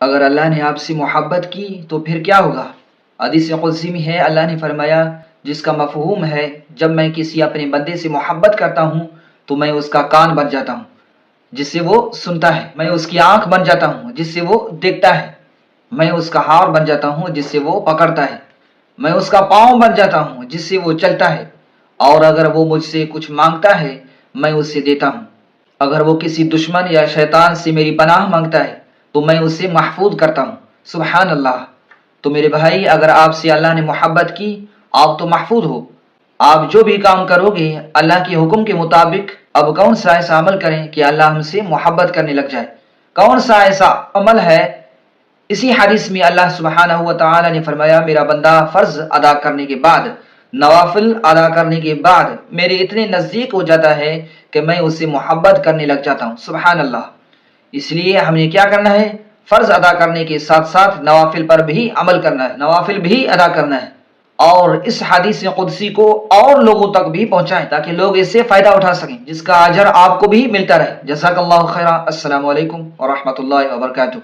اگر اللہ نے آپ سے محبت کی تو پھر کیا ہوگا؟ حدیث قدسی میں ہے، اللہ نے فرمایا جس کا مفہوم ہے جب میں کسی اپنے بندے سے محبت کرتا ہوں تو میں اس کا کان بن جاتا ہوں جس سے وہ سنتا ہے، میں اس کی آنکھ بن جاتا ہوں جس سے وہ دیکھتا ہے، میں اس کا ہار بن جاتا ہوں جس سے وہ پکڑتا ہے، میں اس کا پاؤں بن جاتا ہوں جس سے وہ چلتا ہے، اور اگر وہ مجھ سے کچھ مانگتا ہے میں اسے دیتا ہوں، اگر وہ کسی دشمن یا شیطان سے میری پناہ مانگتا ہے تو میں اسے محفوظ کرتا ہوں۔ سبحان اللہ۔ تو میرے بھائی، اگر آپ سے اللہ نے محبت کی، آپ تو محفوظ ہو۔ آپ جو بھی کام کرو گے اللہ کے حکم کے مطابق، اب کون سا ایسا عمل کریں کہ اللہ ہم سے محبت کرنے لگ جائے؟ کون سا ایسا عمل ہے؟ اسی حدیث میں اللہ سبحانہ و تعالی نے فرمایا میرا بندہ فرض ادا کرنے کے بعد، نوافل ادا کرنے کے بعد میرے اتنے نزدیک ہو جاتا ہے کہ میں اسے محبت کرنے لگ جاتا ہوں۔ سبحان اللہ۔ اس لیے ہم نے کیا کرنا ہے؟ فرض ادا کرنے کے ساتھ ساتھ نوافل پر بھی عمل کرنا ہے، نوافل بھی ادا کرنا ہے، اور اس حدیث قدسی کو اور لوگوں تک بھی پہنچائیں تاکہ لوگ اس سے فائدہ اٹھا سکیں، جس کا اجر آپ کو بھی ملتا رہے۔ جزاک اللہ خیرہ۔ السلام علیکم ورحمۃ اللہ وبرکاتہ۔